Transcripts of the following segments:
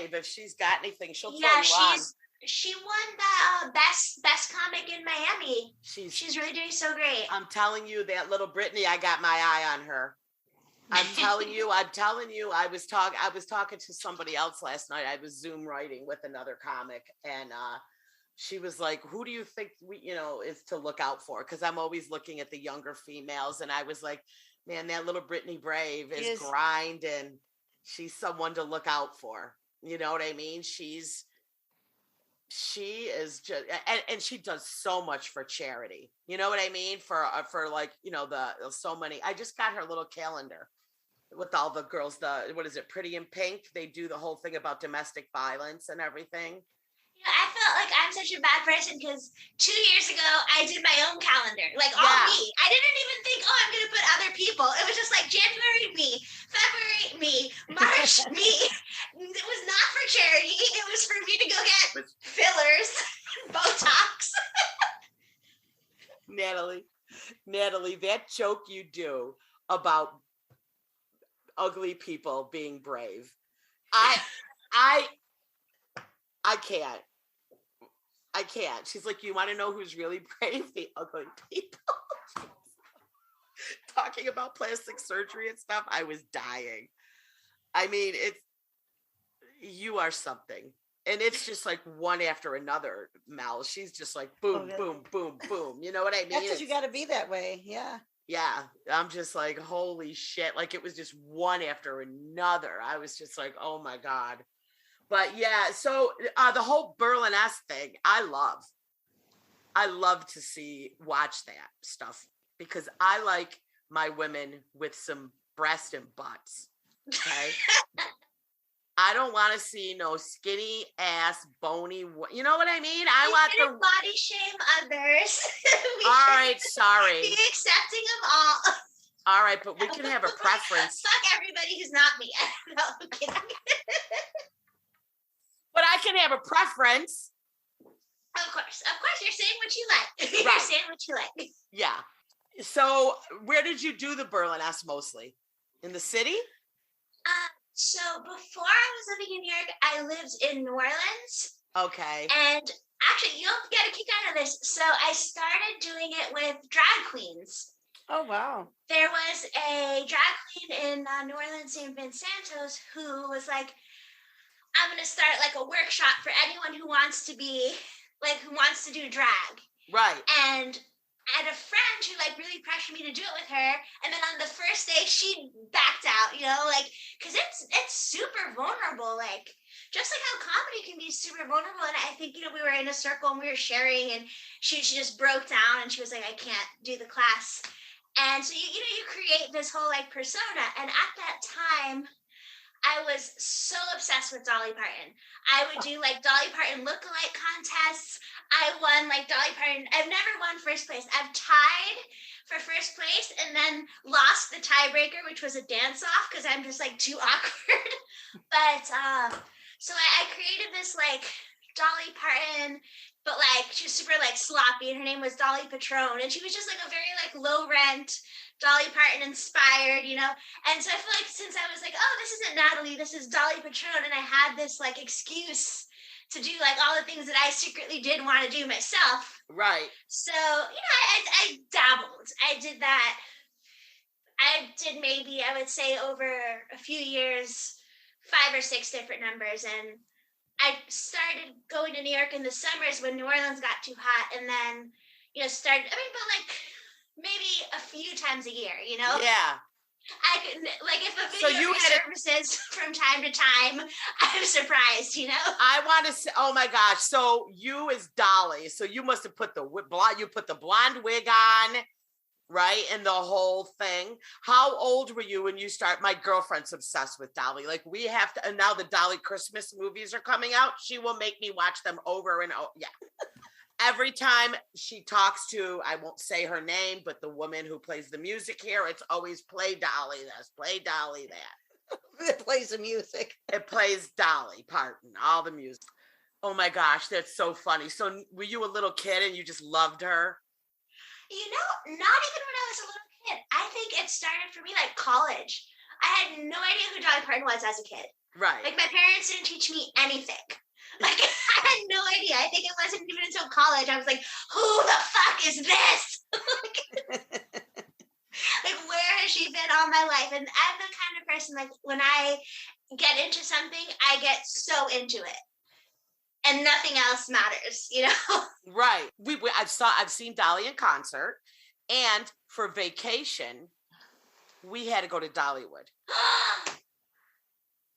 Brave. If she's got anything, she'll Yeah, throw you on. she won the best comic in Miami. She's really doing so great. I'm telling you, that little Brittany, I got my eye on her. I'm telling you, I was talking to somebody else last night. I was Zoom writing with another comic, and she was like, who do you think is to look out for? Because I'm always looking at the younger females, and I was like, man, that little Brittany Brave is grinding. She's someone to look out for. You know what I mean? She is just, and she does so much for charity. You know what I mean? For like, so many. I just got her little calendar with all the girls, what is it, Pretty in Pink? They do the whole thing about domestic violence and everything. I felt like I'm such a bad person because 2 years ago, I did my own calendar, like all me. I didn't even think, I'm going to put other people. It was just like January, me, February, me, March, me. It was not for charity. It was for me to go get fillers, Botox. Natalie, that joke you do about ugly people being brave, I can't. She's like, you want to know who's really brave? The ugly people. Talking about plastic surgery and stuff, I was dying. I mean, you are something. And it's just like one after another, Mel. She's just like boom, boom, boom, boom. You know what I mean? That's because you got to be that way. Yeah. Yeah. I'm just like, holy shit. Like it was just one after another. I was just like, oh my God. But yeah, so the whole Berlin-esque thing, I love to watch that stuff because I like my women with some breast and butts. Okay. I don't want to see no skinny ass, bony. You know what I mean? I want to body shame others. All right, sorry. Be accepting of all. All right, but we can have a preference. Fuck everybody who's not me. No, I'm kidding. But I can have a preference. Of course, you're saying what you like. Right. You're saying what you like. Yeah. So, where did you do the Berlin-esque mostly? In the city? So before I was living in New York, I lived in New Orleans. Okay. And actually, you'll get a kick out of this. So I started doing it with drag queens. Oh, wow. There was a drag queen in New Orleans named Vincentos who was like, I'm going to start like a workshop for anyone who wants to do drag. Right. And I had a friend who like really pressured me to do it with her. And then on the first day she backed out, cause it's super vulnerable. Like just like how comedy can be super vulnerable. And I think, we were in a circle and we were sharing and she just broke down and she was like, I can't do the class. And so, you create this whole like persona. And at that time, I was so obsessed with Dolly Parton. I would do like Dolly Parton lookalike contests. I won like Dolly Parton. I've never won first place. I've tied for first place and then lost the tiebreaker, which was a dance off because I'm just like too awkward. But so I created this like Dolly Parton, but like she was super like sloppy and her name was Dolly Patron. And she was just like a very like low rent Dolly Parton inspired, and so I feel like since I was like, oh, this isn't Natalie, this is Dolly Patron, and I had this like excuse to do like all the things that I secretly did want to do myself. Right. So, I dabbled. I did that. I did maybe, I would say over a few years, 5 or 6 different numbers, and I started going to New York in the summers when New Orleans got too hot, and then, but like, maybe a few times a year, Yeah. I could, like, if a video resurfaces from time to time, I'm surprised, I want to say, oh my gosh. So you as Dolly, so you must have put the blonde wig on, right? And the whole thing. How old were you when you start? My girlfriend's obsessed with Dolly. Like we have to, and now the Dolly Christmas movies are coming out. She will make me watch them over and over. Yeah. Every time she talks to, I won't say her name, but the woman who plays the music here, it's always play Dolly this, play Dolly that. It plays the music. It plays Dolly Parton, all the music. Oh my gosh, that's so funny. So were you a little kid and you just loved her? Not even when I was a little kid. I think it started for me like college. I had no idea who Dolly Parton was as a kid. Right. Like my parents didn't teach me anything. Like I had no idea. I think it wasn't even until college I was like, who the fuck is this? Like where has she been all my life? And I'm the kind of person, like when I get into something, I get so into it. And nothing else matters, you know? Right. I've seen Dolly in concert, and for vacation, we had to go to Dollywood.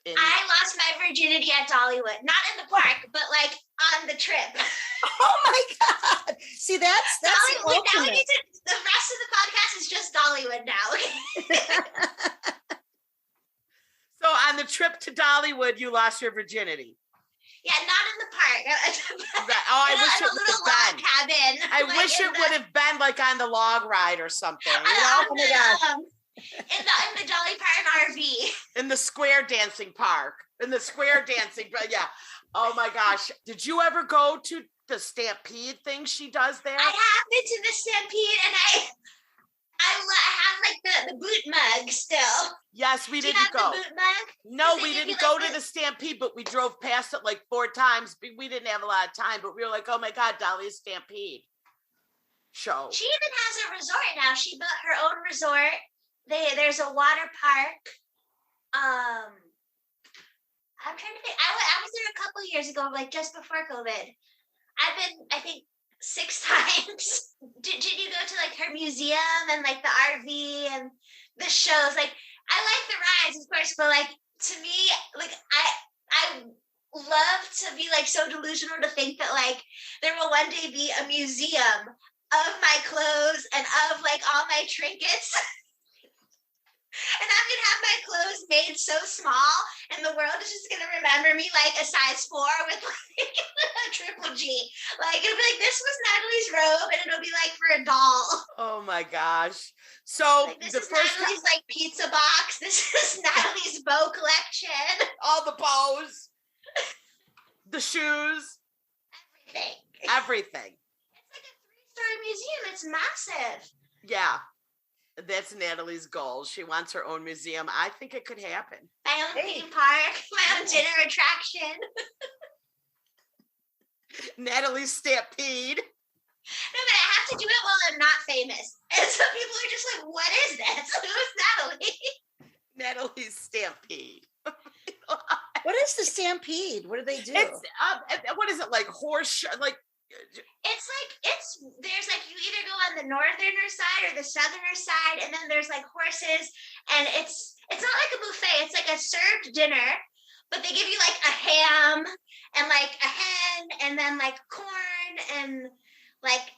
I lost my virginity at Dollywood. Not in the park, but like on the trip. Oh my God. See, that's Dollywood. the Now we need to, the rest of the podcast is just Dollywood now. So on the trip to Dollywood, you lost your virginity. Yeah, not in the park. Right. Oh, I wish it a would little have log been. cabin. I wish it would have been like on the log ride or something. You know? Oh my God. In the Dolly Parton RV. In the square dancing park. In the square dancing, yeah. Oh my gosh. Did you ever go to the Stampede thing she does there? I have been to the Stampede, and I have like the boot mug still. Yes, we Do you didn't have go. the boot mug? No, They we give you, didn't like, go to the Stampede, but we drove past it like 4 times. We didn't have a lot of time, but we were like, oh my God, Dolly's Stampede show. She even has a resort now. She built her own resort. There's a water park. I'm trying to think. I was there a couple of years ago, like just before COVID. I've been, I think, 6 times. Did you go to like her museum and like the RV and the shows? Like I like the rides, of course, but like to me, like I love to be like so delusional to think that like there will one day be a museum of my clothes and of like all my trinkets. And I'm going to have my clothes made so small, and the world is just going to remember me like a size 4 with like a triple G. Like, it'll be like, this was Natalie's robe, and it'll be like for a doll. Oh my gosh. So Like, this the is first Natalie's like pizza box. This is Natalie's bow collection. all the bows, the shoes, everything. It's like a 3-story museum. It's massive. Yeah. That's Natalie's goal. She wants her own museum. I think it could happen. My own theme park, my own dinner attraction. Natalie's Stampede. No, but I have to do it while I'm not famous. And so people are just like, what is this? Who's Natalie? Natalie's Stampede. What is the Stampede? What do they do? It's what is it, like horse like There's like, you either go on the northerner side or the southerner side, and then there's like horses, and it's not like a buffet, it's like a served dinner, but they give you like a ham and like a hen and then like corn and like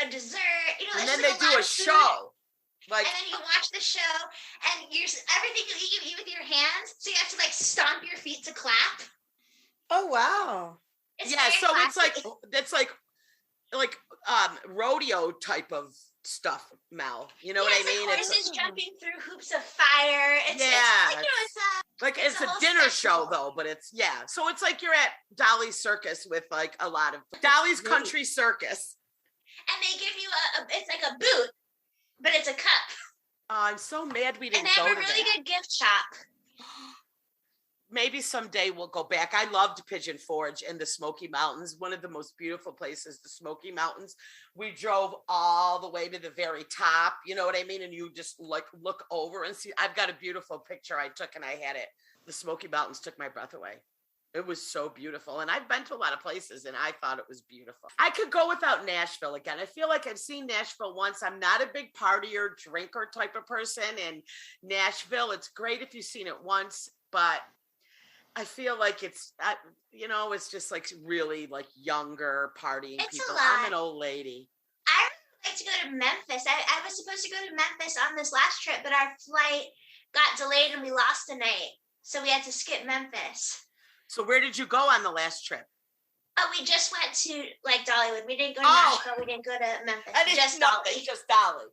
a dessert, you know, and then like they do a show. Like, and then you watch the show, and everything you eat with your hands, so you have to like stomp your feet to clap. Oh wow. It's yeah, so classy. it's like rodeo type of stuff, Mel. You know what I mean? Like horses jumping through hoops of fire. It's it's a dinner show though, but so it's like you're at Dolly's Circus with like a lot of Dolly's Country Circus. And they give you it's like a boot, but it's a cup. Oh, I'm so mad we didn't go to that. And they have a really good gift shop. Maybe someday we'll go back. I loved Pigeon Forge in the Smoky Mountains, one of the most beautiful places, the Smoky Mountains. We drove all the way to the very top, you know what I mean? And you just like look over and see. I've got a beautiful picture I took, and I had it. The Smoky Mountains took my breath away. It was so beautiful. And I've been to a lot of places, and I thought it was beautiful. I could go without Nashville again. I feel like I've seen Nashville once. I'm not a big partier, drinker type of person. And Nashville, it's great if you've seen it once, but I feel like it's just like really like younger partying It's people. a lot. I'm an old lady. I would like to go to Memphis. I was supposed to go to Memphis on this last trip, but our flight got delayed and we lost a night. So we had to skip Memphis. So where did you go on the last trip? Oh, we just went to like Dollywood. We didn't go to Nashville. We didn't go to Memphis. Just Dolly. Just Dolly.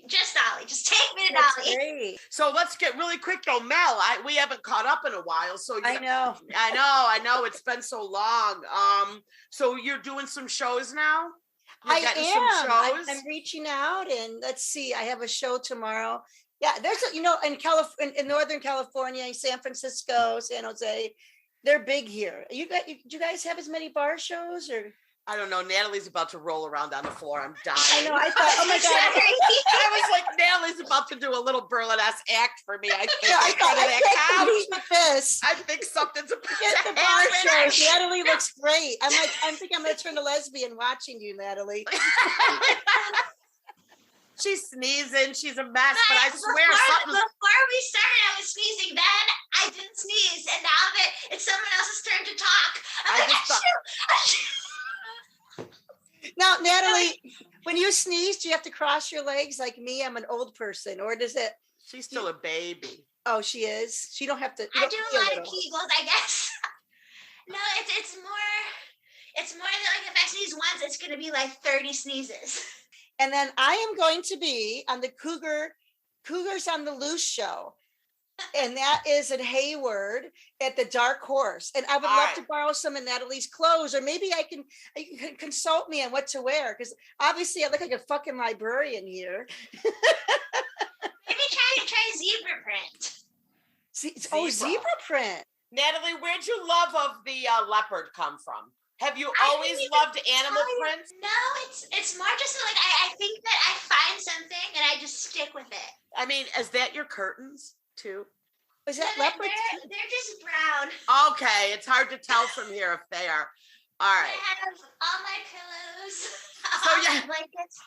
Just Dolly. Just take me to That's Dolly. great. So let's get really quick though, Mel. We haven't caught up in a while. So I know. I know. It's been so long. So you're doing some shows now? I am. I'm reaching out, and let's see. I have a show tomorrow Yeah, there's in Northern California, San Francisco, San Jose, they're big here. Do you guys have as many bar shows or? I don't know. Natalie's about to roll around on the floor. I'm dying. I know. I thought, oh my God. I was like, Natalie's about to do a little burlesque act for me. I think this. I think something's about Get the bar shows. Natalie looks great. I think I'm going to turn to lesbian watching you, Natalie. She's sneezing. She's a mess, but I swear something. Before we started, I was sneezing. Then I didn't sneeze, and now that it's someone else's turn to talk, I'm like, Now, Natalie, when you sneeze, do you have to cross your legs like me? I'm an old person, or does it? She's still a baby. Oh, she is. She don't have to. I do a lot of Kegels, I guess. No, it's more that like if I sneeze once, it's gonna be like 30 sneezes. And then I am going to be on the Cougars on the Loose show. And that is in Hayward at the Dark Horse. And I would love to borrow some of Natalie's clothes, or maybe you can consult me on what to wear. Because obviously I look like a fucking librarian here. Maybe try zebra print. Zebra print. Natalie, where'd your love of the leopard come from? Have you always loved animal prints? No, it's more just like I think that I find something and I just stick with it. I mean, is that your curtains too? Is that leopard? They're just brown. Okay, it's hard to tell from here if they are. All right. I have all my pillows, so all my blankets.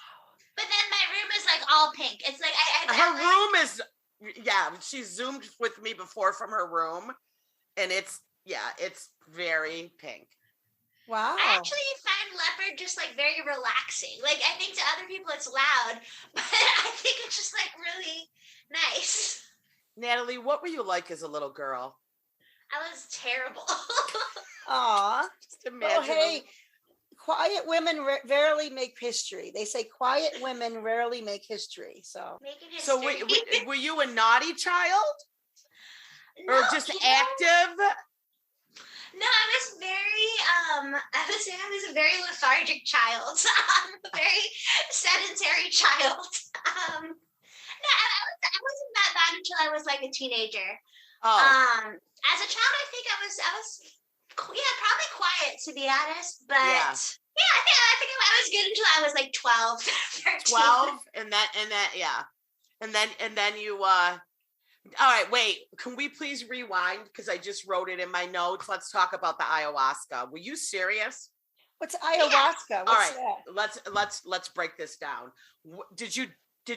But then my room is like all pink. It's like her room is she zoomed with me before from her room, and it's very pink. Wow. I actually find leopard just like very relaxing. Like I think to other people it's loud, but I think it's just like really nice. Natalie, what were you like as a little girl? I was terrible. Aw. Just imagine. Oh, hey, quiet women rarely make history. They say quiet women rarely make history. So were you a naughty child? No, or just active? No, I was very, I would say I was a very lethargic child, a very sedentary child. No, I wasn't that bad until I was like a teenager. Oh. As a child, I think I was probably quiet to be honest, but I think I was good until I was like 12, 13. 12, and then you, all right, wait, can we please rewind? Because I just wrote it in my notes. Let's talk about the ayahuasca. Were you serious? What's ayahuasca? Yeah. All right, let's break this down. Did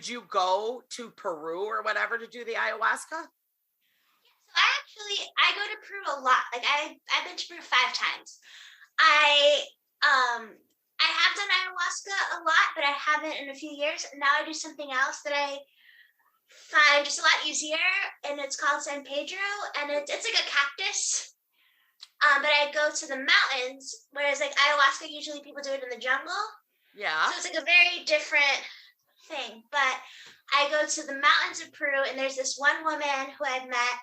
you go to Peru or whatever to do the ayahuasca? So I go to Peru a lot. Like I've been to Peru 5 times. I have done ayahuasca a lot, but I haven't in a few years. Now I do something else that I find just a lot easier, and it's called San Pedro, and it's like a cactus. But I go to the mountains, whereas like ayahuasca, usually people do it in the jungle. Yeah. So it's like a very different thing. But I go to the mountains of Peru, and there's this one woman who I've met.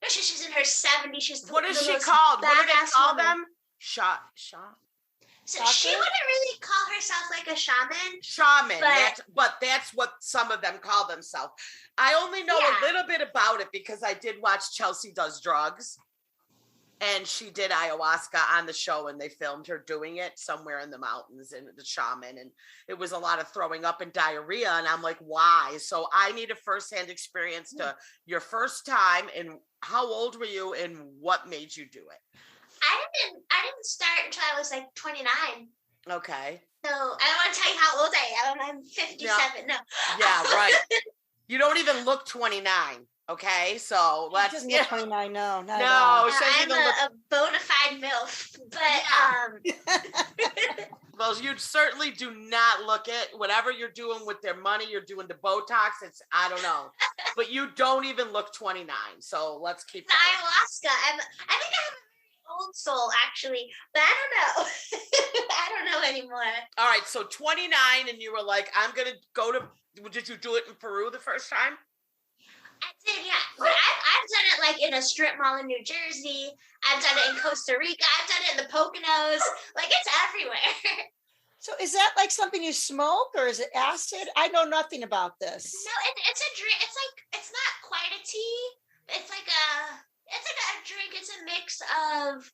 She's in her 70s. She's what is she called? What do they call them? Shaman. So she wouldn't really call herself like a shaman. Shaman, but that's what some of them call themselves. I only know a little bit about it because I did watch Chelsea Does Drugs, and she did ayahuasca on the show, and they filmed her doing it somewhere in the mountains and the shaman, and it was a lot of throwing up and diarrhea, and I'm like, why? So I need a firsthand experience to your first time, and how old were you, and what made you do it? I didn't start until I was like 29. Okay. So I don't want to tell you how old I am. I'm 57. No. Yeah, right. You don't even look 29. Okay, so let's get 29. No, not no. I'm a bona fide MILF, but well, you certainly do not look it. Whatever you're doing with their money, you're doing the Botox. I don't know, but you don't even look 29. So let's keep the ayahuasca. I think I have old soul actually, but I don't know. I don't know anymore. All right, so 29, and you were like, I'm gonna go to. Did you do it in Peru the first time? I did, yeah. But I've done it like in a strip mall in New Jersey. I've done it in Costa Rica. I've done it in the Poconos. Like it's everywhere. So is that like something you smoke or is it acid? I know nothing about this. No, it's a drink. It's not quite a tea. It's like a drink. It's a mix of